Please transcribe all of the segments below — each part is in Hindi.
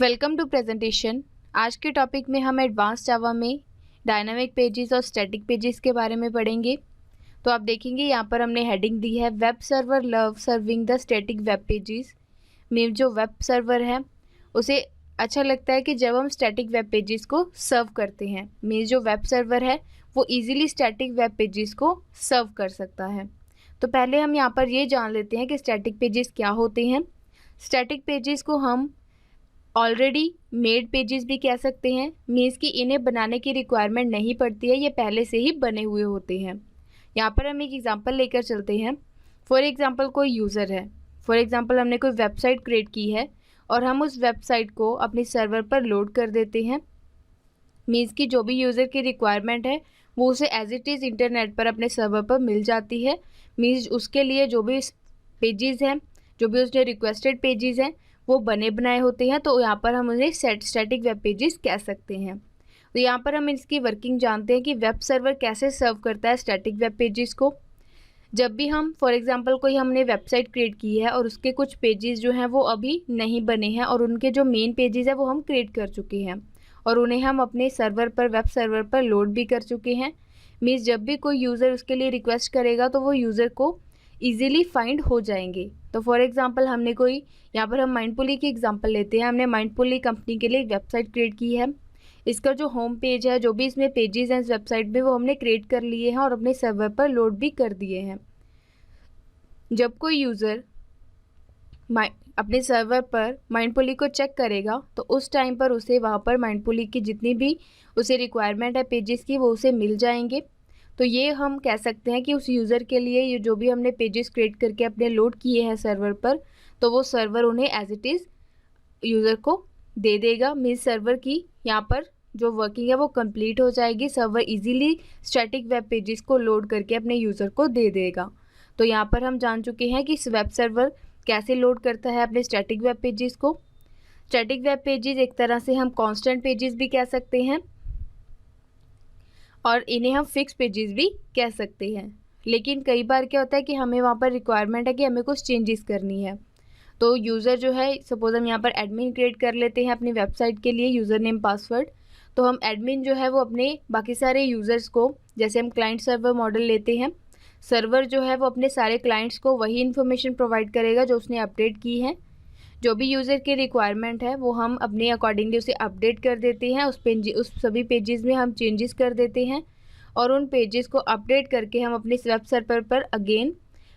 Welcome to presentation. आज के टॉपिक में हम एडवांस जावा में डायनामिक पेजेस और स्टैटिक पेजेस के बारे में पढ़ेंगे। तो आप देखेंगे यहाँ पर हमने हेडिंग दी है web server love serving the static web pages. में जो वेब सर्वर है उसे अच्छा लगता है कि जब हम स्टैटिक वेब पेजेस को सर्व करते हैं। में जो वेब सर्वर है वो इजीली स्टैटिक वेब पेजेस को सर्व कर सकता है। तो पहले हम यहाँ पर ये जान लेते हैं कि स्टैटिक पेजेस क्या होते हैं। स्टैटिक पेजेस को हम ऑलरेडी मेड पेजेस भी कह सकते हैं। मीन्स कि इन्हें बनाने की रिक्वायरमेंट नहीं पड़ती है, ये पहले से ही बने हुए होते हैं। यहाँ पर हम एक एग्जांपल लेकर चलते हैं। फॉर एग्जांपल कोई यूज़र है, फॉर एग्जांपल हमने कोई वेबसाइट क्रिएट की है और हम उस वेबसाइट को अपने सर्वर पर लोड कर देते हैं। मीन्स कि जो भी यूज़र की रिक्वायरमेंट है वो उसे एज इट इज़ इंटरनेट पर अपने सर्वर पर मिल जाती है। मीन्स उसके लिए जो भी पेजेस हैं, जो भी उसने रिक्वेस्टेड पेजेस हैं वो बने बनाए होते हैं। तो यहाँ पर हम उन्हें स्टैटिक वेब पेजेस कह सकते हैं। तो यहाँ पर हम इसकी वर्किंग जानते हैं कि वेब सर्वर कैसे सर्व करता है स्टैटिक वेब पेजेस को। जब भी हम फॉर एग्जांपल कोई हमने वेबसाइट क्रिएट की है और उसके कुछ पेजेस जो हैं वो अभी नहीं बने हैं और उनके जो मेन पेजेस हैं वो हम क्रिएट कर चुके हैं और उन्हें हम अपने सर्वर पर वेब सर्वर पर लोड भी कर चुके हैं। मीन्स जब भी कोई यूज़र उसके लिए रिक्वेस्ट करेगा तो वो यूज़र को ईजिली फाइंड हो जाएंगे। तो फॉर एग्जांपल हमने कोई, यहाँ पर हम माइंडफुली की एग्जांपल लेते हैं। हमने माइंडफुली कंपनी के लिए एक वेबसाइट क्रिएट की है। इसका जो होम पेज है, जो भी इसमें पेजेस हैं इस वेबसाइट में, वो हमने क्रिएट कर लिए हैं और अपने सर्वर पर लोड भी कर दिए हैं। जब कोई यूज़र अपने सर्वर पर माइंडफुली को चेक करेगा तो उस टाइम पर उसे वहाँ पर माइंडफुली की जितनी भी उसे रिक्वायरमेंट है पेजेस की वो उसे मिल जाएंगे। तो ये हम कह सकते हैं कि उस यूज़र के लिए ये जो भी हमने पेजेस क्रिएट करके अपने लोड किए हैं सर्वर पर, तो वो सर्वर उन्हें एज इट इज़ यूज़र को दे देगा। मीन्स सर्वर की यहाँ पर जो वर्किंग है वो कंप्लीट हो जाएगी। Server easily static web pages को लोड करके अपने यूज़र को दे देगा। तो यहाँ पर हम जान चुके हैं कि वेब सर्वर कैसे लोड करता है अपने स्टैटिक वेब पेजेस को। स्टैटिक वेब पेजेस एक तरह से हम कॉन्स्टेंट पेजेस भी कह सकते हैं और इन्हें हम फिक्स पेजेस भी कह सकते हैं। लेकिन कई बार क्या होता है कि हमें वहाँ पर रिक्वायरमेंट है कि हमें कुछ चेंजेस करनी है। तो यूज़र जो है, सपोज हम यहाँ पर एडमिन क्रिएट कर लेते हैं अपनी वेबसाइट के लिए, यूज़र नेम पासवर्ड। तो हम एडमिन जो है वो अपने बाकी सारे यूज़र्स को, जैसे हम क्लाइंट सर्वर मॉडल लेते हैं, सर्वर जो है वो अपने सारे क्लाइंट्स को वही इन्फॉर्मेशन प्रोवाइड करेगा जो उसने अपडेट की है। जो भी यूज़र की रिक्वायरमेंट है वो हम अपने अकॉर्डिंगली उसे अपडेट कर देते हैं। उस सभी पेजेस में हम चेंजेस कर देते हैं और उन पेजेस को अपडेट करके हम अपने वेब सर्वर पर अगेन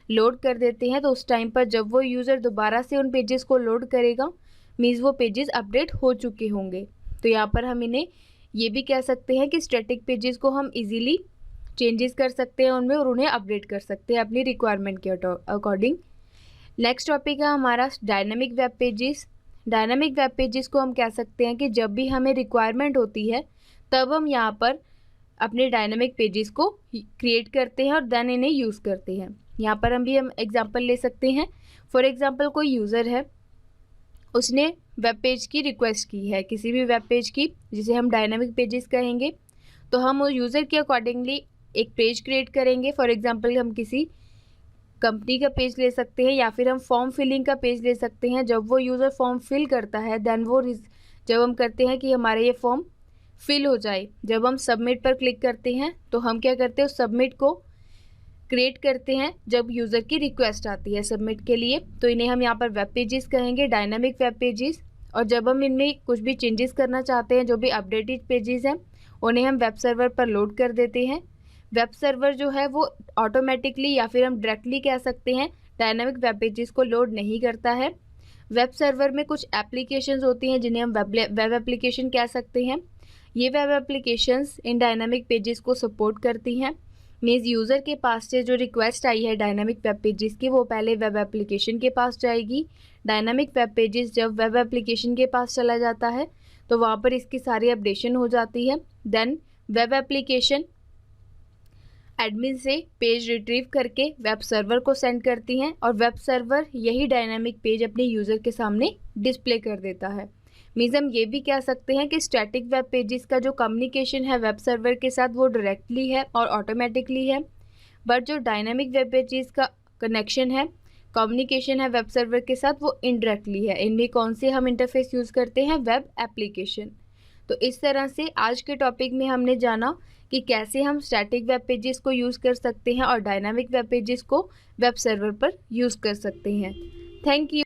लोड कर देते हैं। तो उस टाइम पर जब वो यूज़र दोबारा से उन पेजेस को लोड करेगा, मीन्स वो पेजेस अपडेट हो चुके होंगे। तो यहाँ पर हम इन्हें ये भी कह सकते हैं कि स्टैटिक पेजेस को हम इजीली चेंजेस कर सकते हैं उनमें और उन्हें अपडेट कर सकते हैं अपनी रिक्वायरमेंट के अकॉर्डिंग। नेक्स्ट टॉपिक है हमारा dynamic web pages. Dynamic web pages को हम कह सकते हैं कि जब भी हमें रिक्वायरमेंट होती है तब हम यहाँ पर अपने डायनामिक पेजेस को क्रिएट करते हैं और देन इन्हें यूज़ करते हैं। यहाँ पर हम एग्जांपल ले सकते हैं। फॉर एग्जांपल कोई यूज़र है, उसने वेब पेज की रिक्वेस्ट की है, किसी भी वेब पेज की, जिसे हम डायनामिक पेजेस कहेंगे। तो हम उस यूज़र के अकॉर्डिंगली एक पेज क्रिएट करेंगे। फॉर एग्जांपल हम किसी कंपनी का पेज ले सकते हैं या फिर हम फॉर्म फिलिंग का पेज ले सकते हैं। जब वो यूज़र फॉर्म फिल करता है देन वो जब हम करते हैं कि हमारा ये फॉर्म फिल हो जाए, जब हम सबमिट पर क्लिक करते हैं तो हम क्या करते हैं, उस सबमिट को क्रिएट करते हैं जब यूज़र की रिक्वेस्ट आती है सबमिट के लिए। तो इन्हें हम यहाँ पर वेब पेजेस कहेंगे, डायनामिक वेब पेजेस। और जब हम इनमें कुछ भी चेंजेस करना चाहते हैं, जो भी अपडेटेड पेजेस हैं उन्हें हम वेब सर्वर पर लोड कर देते हैं। वेब सर्वर जो है वो ऑटोमेटिकली या फिर हम डायरेक्टली कह सकते हैं डायनामिक वेब पेजेस को लोड नहीं करता है। वेब सर्वर में कुछ एप्लीकेशंस होती हैं जिन्हें हम वेब एप्लीकेशन कह सकते हैं। ये web applications in dynamic pages को सपोर्ट करती हैं। मीन्स यूज़र के पास से जो रिक्वेस्ट आई है डायनामिक वेब पेजेस की वो पहले वेब एप्लीकेशन के पास जाएगी। डायनामिक वेब पेजेस जब वेब एप्लीकेशन के पास चला जाता है तो वहाँ पर इसकी सारी अपडेशन हो जाती है। देन वेब एप्लीकेशन एडमिन से पेज रिट्रीव करके वेब सर्वर को सेंड करती हैं और वेब सर्वर यही डायनामिक पेज अपने यूज़र के सामने डिस्प्ले कर देता है। मीन्स हम ये भी कह सकते हैं कि स्टैटिक वेब पेजेस का जो कम्युनिकेशन है वेब सर्वर के साथ वो डायरेक्टली है और ऑटोमेटिकली है, बट जो डायनामिक वेब पेजेस का कनेक्शन है कम्युनिकेशन है वेब सर्वर के साथ वो इनडायरेक्टली है। इनमें कौन से हम इंटरफेस यूज़ करते हैं? Web application. तो इस तरह से आज के टॉपिक में हमने जाना कि कैसे हम स्टैटिक वेब पेजेस को यूज़ कर सकते हैं और डायनामिक वेब पेजेस को वेब सर्वर पर यूज़ कर सकते हैं। Thank you.